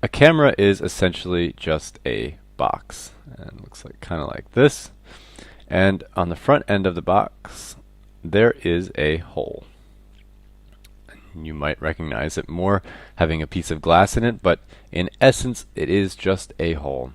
a camera is essentially just a box, and it looks like kind of like this. And on the front end of the box, there is a hole. You might recognize it more having a piece of glass in it, but in essence, it is just a hole.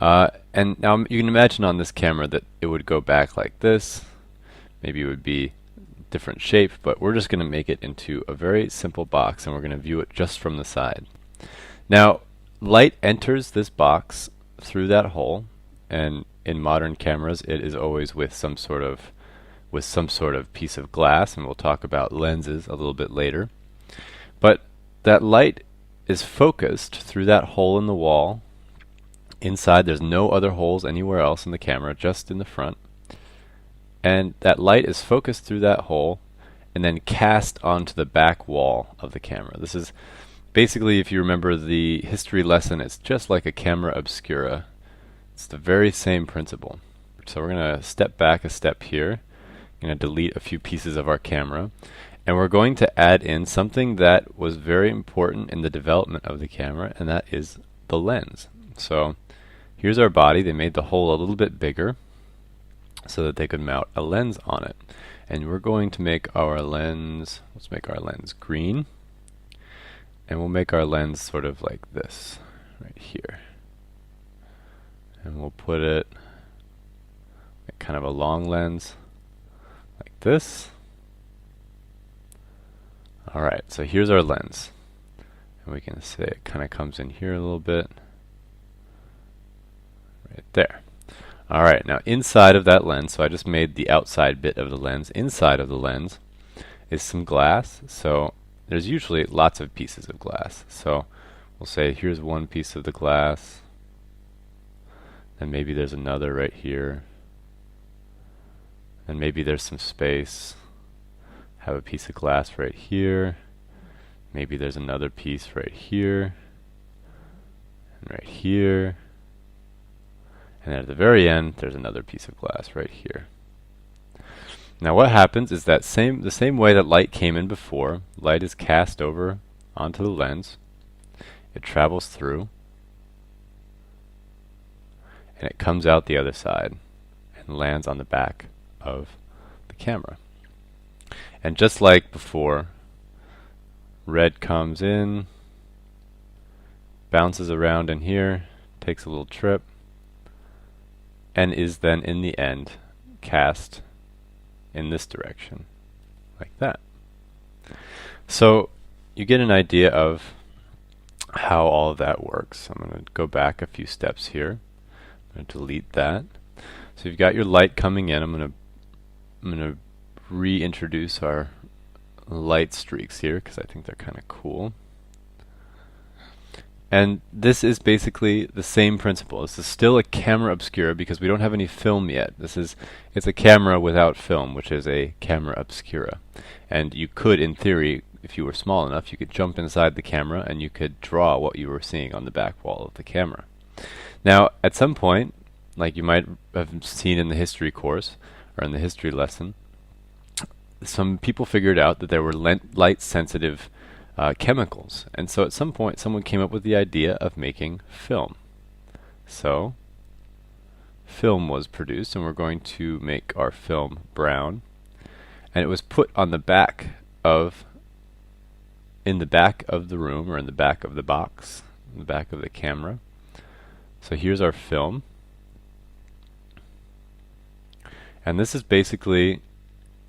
And now you can imagine on this camera that it would go back like this. Maybe it would be different shape, but we're just going to make it into a very simple box, and we're going to view it just from the side. Now, light enters this box through that hole, and in modern cameras, it is always with some sort of piece of glass, and we'll talk about lenses a little bit later. But that light is focused through that hole in the wall. Inside, there's no other holes anywhere else in the camera, just in the front. And that light is focused through that hole and then cast onto the back wall of the camera. This is basically, if you remember the history lesson, it's just like a camera obscura. It's the very same principle. So we're going to step back a step here. Going to delete a few pieces of our camera, and we're going to add in something that was very important in the development of the camera, and that is the lens. So here's our body. They made the hole a little bit bigger so that they could mount a lens on it. And we're going to make our lens, let's make our lens green, and we'll make our lens sort of like this right here. And we'll put it like kind of a long lens like this. Alright, so here's our lens. And we can say it kind of comes in here a little bit. Right there. Alright, now inside of that lens, so I just made the outside bit of the lens. Inside of the lens is some glass. So there's usually lots of pieces of glass. So we'll say here's one piece of the glass. And maybe there's another right here. And maybe there's some space. Have a piece of glass right here. Maybe there's another piece right here. And right here. And then at the very end, there's another piece of glass right here. Now what happens is that the same way that light came in before, light is cast over onto the lens. It travels through. And it comes out the other side and lands on the back of the camera. And just like before, red comes in, bounces around in here, takes a little trip, and is then in the end cast in this direction, like that. So you get an idea of how all of that works. I'm going to go back a few steps here. I'm going to delete that. So you've got your light coming in. I'm going to reintroduce our light streaks here because I think they're kind of cool. And this is basically the same principle. This is still a camera obscura because we don't have any film yet. It's a camera without film, which is a camera obscura. And you could, in theory, if you were small enough, you could jump inside the camera and you could draw what you were seeing on the back wall of the camera. Now, at some point, like you might have seen in the history course or in the history lesson, some people figured out that there were light-sensitive chemicals. And so at some point, someone came up with the idea of making film. So film was produced, and we're going to make our film brown. And it was put on the back of, in the back of the room, or in the back of the box, in the back of the camera. So here's our film. And this is basically,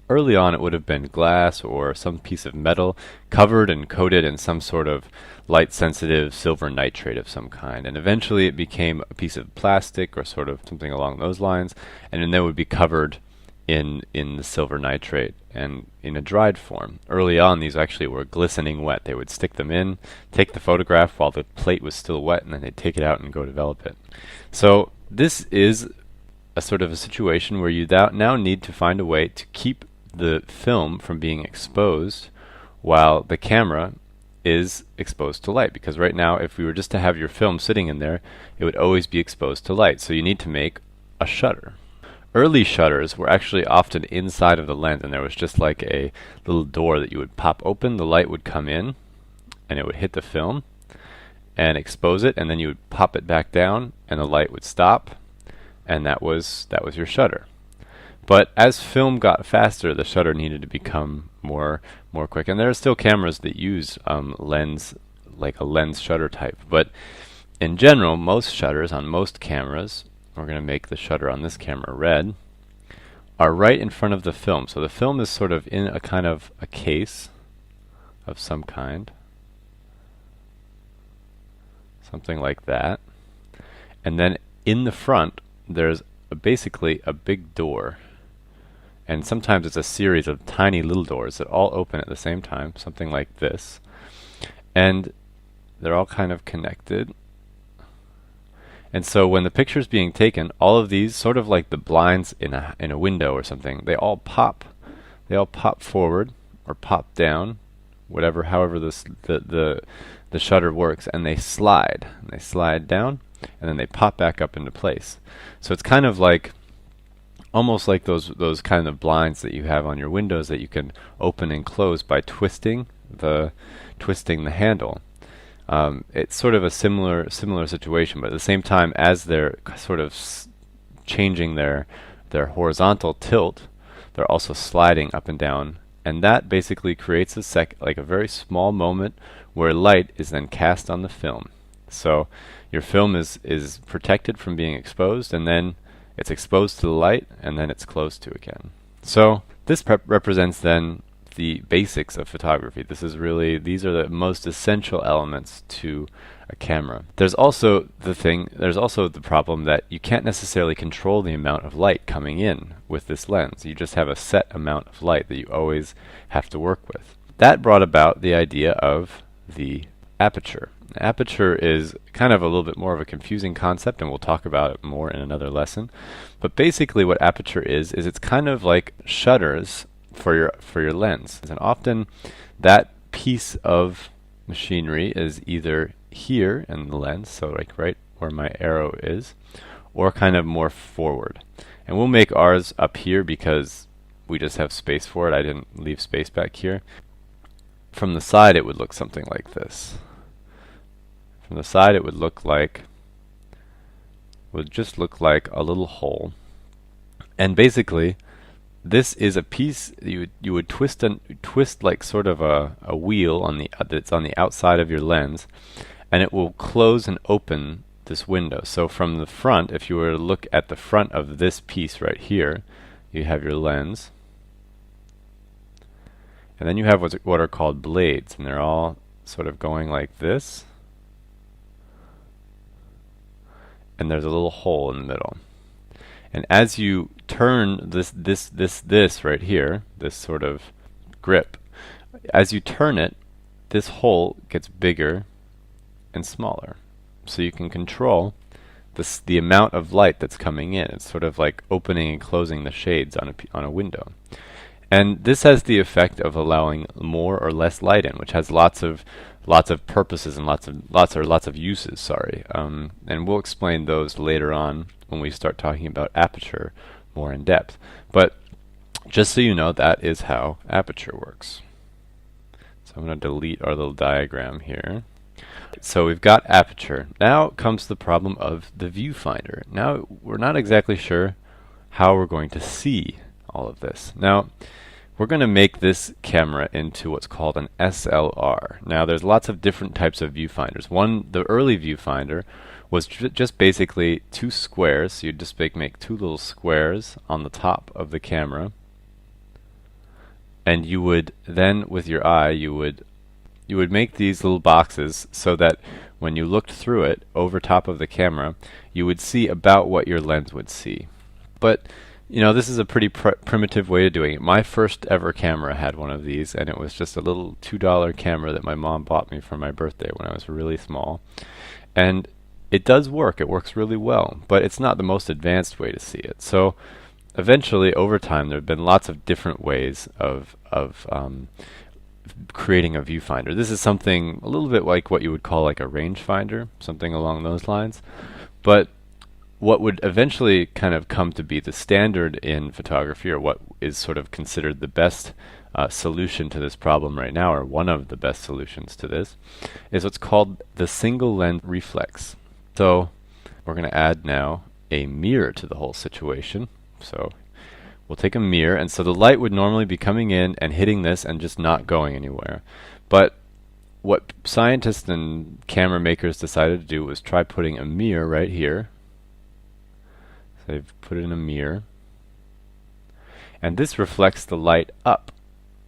early on it would have been glass or some piece of metal covered and coated in some sort of light-sensitive silver nitrate of some kind. And eventually it became a piece of plastic or sort of something along those lines, and then it would be covered in the silver nitrate and in a dried form. Early on these actually were glistening wet. They would stick them in, take the photograph while the plate was still wet, and then they'd take it out and go develop it. So this is a sort of a situation where you now need to find a way to keep the film from being exposed while the camera is exposed to light, because right now if we were just to have your film sitting in there, it would always be exposed to light. So you need to make a shutter. Early shutters were actually often inside of the lens, and there was just like a little door that you would pop open, the light would come in and it would hit the film, and expose it, and then you would pop it back down and the light would stop, and that was your shutter. But as film got faster, the shutter needed to become more quick, and there are still cameras that use lens, like a lens shutter type, but in general, most shutters on most cameras, we're going to make the shutter on this camera red, are right in front of the film. So the film is sort of in a kind of a case of some kind, something like that, and then in the front there's basically a big door, and sometimes it's a series of tiny little doors that all open at the same time, something like this, and they're all kind of connected. And so when the picture is being taken, all of these, sort of like the blinds in a window or something, they all pop forward or pop down, however the shutter works, and they slide down, and then they pop back up into place. So it's kind of like, almost like those kind of blinds that you have on your windows that you can open and close by twisting the handle. It's sort of a similar situation, but at the same time, as they're sort of changing their horizontal tilt, they're also sliding up and down, and that basically creates like a very small moment where light is then cast on the film. So your film is protected from being exposed, and then it's exposed to the light, and then it's closed to again. So this represents then the basics of photography. These are the most essential elements to a camera. There's also the problem that you can't necessarily control the amount of light coming in with this lens. You just have a set amount of light that you always have to work with. That brought about the idea of the aperture. Aperture is kind of a little bit more of a confusing concept, and we'll talk about it more in another lesson. But basically what aperture is it's kind of like shutters for your lens. And often that piece of machinery is either here in the lens, so like right where my arrow is, or kind of more forward. And we'll make ours up here because we just have space for it. I didn't leave space back here. From the side it would look something like this. From the side it would just look like a little hole. And basically this is a piece you would twist like sort of a wheel on that's on the outside of your lens, and it will close and open this window. So from the front, if you were to look at the front of this piece right here, you have your lens, and then you have what are called blades, and they're all sort of going like this, and there's a little hole in the middle. And as you turn this right here, this sort of grip, as you turn it, this hole gets bigger and smaller. So you can control the amount of light that's coming in. It's sort of like opening and closing the shades on a window. And this has the effect of allowing more or less light in, which has lots of purposes and lots of uses. Sorry, and we'll explain those later on when we start talking about aperture more in depth. But just so you know, that is how aperture works. So I'm going to delete our little diagram here. So we've got aperture. Now comes the problem of the viewfinder. Now we're not exactly sure how we're going to see all of this. Now we're going to make this camera into what's called an SLR. Now there's lots of different types of viewfinders. The early viewfinder was just basically two squares. So you'd just make two little squares on the top of the camera, and you would then, with your eye, you would make these little boxes so that when you looked through it over top of the camera, you would see about what your lens would see. But you know, this is a pretty primitive way of doing it. My first ever camera had one of these, and it was just a little $2 camera that my mom bought me for my birthday when I was really small. And it does work. It works really well, but it's not the most advanced way to see it. So eventually, over time, there have been lots of different ways of creating a viewfinder. This is something a little bit like what you would call like a rangefinder, something along those lines. But what would eventually kind of come to be the standard in photography, or what is sort of considered the best solution to this problem right now, or one of the best solutions to this, is what's called the single lens reflex. So we're going to add now a mirror to the whole situation. So we'll take a mirror, and so the light would normally be coming in and hitting this and just not going anywhere. But what scientists and camera makers decided to do was try putting a mirror right here. So they've put in a mirror, and this reflects the light up.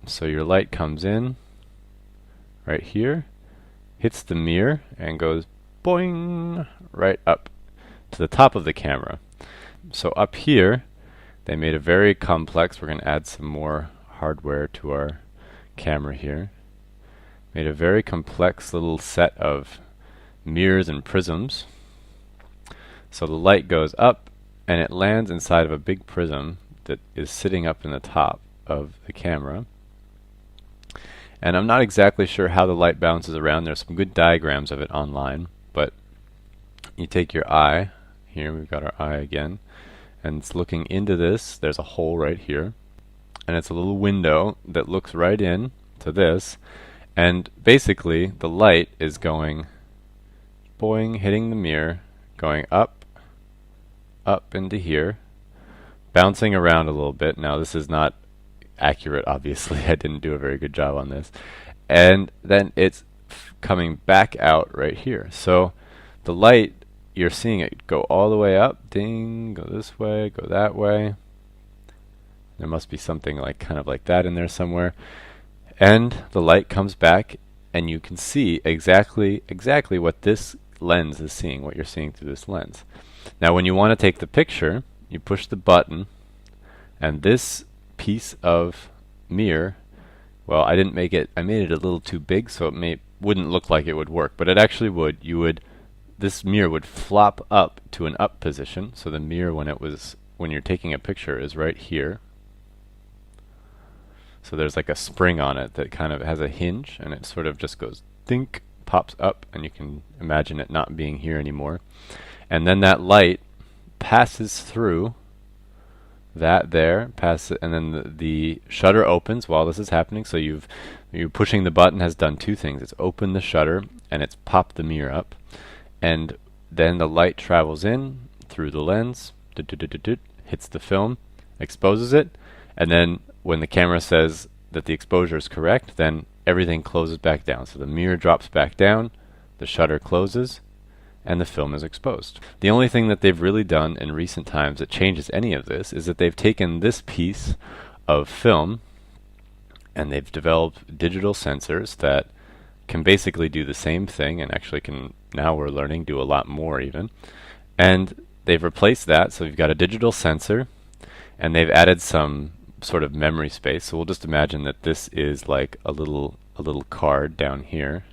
So your light comes in right here, hits the mirror, and goes boing right up to the top of the camera. So up here they made a very complex, we're going to add some more hardware to our camera here, made a very complex little set of mirrors and prisms. So the light goes up and it lands inside of a big prism that is sitting up in the top of the camera. And I'm not exactly sure how the light bounces around. There's some good diagrams of it online, but you take your eye, here we've got our eye again, and it's looking into this. There's a hole right here, and it's a little window that looks right in to this, and basically the light is going boing, hitting the mirror, going up into here, bouncing around a little bit. Now this is not accurate, obviously. I didn't do a very good job on this. And then it's coming back out right here. So the light, you're seeing it go all the way up, ding, go this way, go that way. There must be something like kind of like that in there somewhere. And the light comes back, and you can see exactly what this lens is seeing, what you're seeing through this lens. Now when you want to take the picture, you push the button, and this piece of mirror, well, I didn't make it, I made it a little too big, so it wouldn't look like it would work, but it actually would. This mirror would flop up to an up position. So the mirror, when you're taking a picture, is right here. So there's like a spring on it that kind of has a hinge, and it sort of just goes think, pops up, and you can imagine it not being here anymore. And then that light passes through that there, and then the shutter opens while this is happening. So you pushing the button has done two things. It's opened the shutter and it's popped the mirror up, and then the light travels in through the lens, hits the film, exposes it, and then when the camera says that the exposure is correct, then everything closes back down. So the mirror drops back down, the shutter closes, and the film is exposed. The only thing that they've really done in recent times that changes any of this is that they've taken this piece of film and they've developed digital sensors that can basically do the same thing, and actually can, now we're learning, do a lot more even. And they've replaced that, so you've got a digital sensor, and they've added some sort of memory space. So we'll just imagine that this is like a little card down here.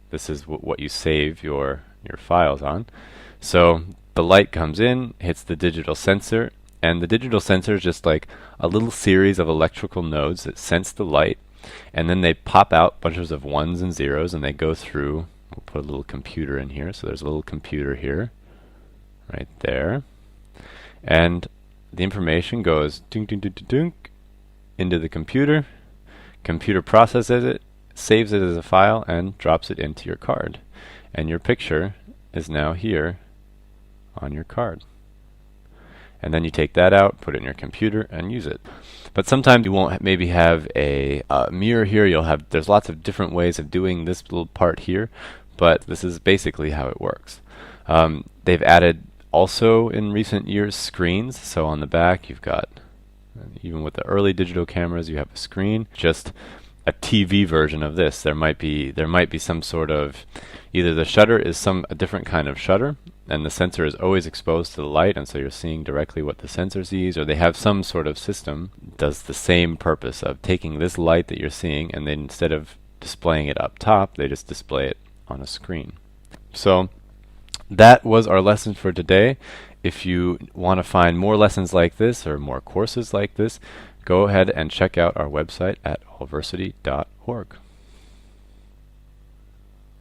This is what you save your files on. So the light comes in, hits the digital sensor, and the digital sensor is just like a little series of electrical nodes that sense the light, and then they pop out bunches of ones and zeros, and they go through. We'll put a little computer in here, so there's a little computer here, right there, and the information goes dunk, dunk, dunk, dunk, dunk, into the computer. Computer processes it, saves it as a file, and drops it into your card. And your picture is now here on your card. And then you take that out, put it in your computer, and use it. But sometimes you won't maybe have a mirror here. There's lots of different ways of doing this little part here, but this is basically how it works. They've added also in recent years screens. So on the back you've got, even with the early digital cameras, you have a screen, just a TV version of this. There might be some sort of, either the shutter is a different kind of shutter, and the sensor is always exposed to the light, and so you're seeing directly what the sensor sees, or they have some sort of system that does the same purpose of taking this light that you're seeing, and then instead of displaying it up top, they just display it on a screen. So that was our lesson for today. If you want to find more lessons like this or more courses like this, go ahead and check out our website at allversity.org.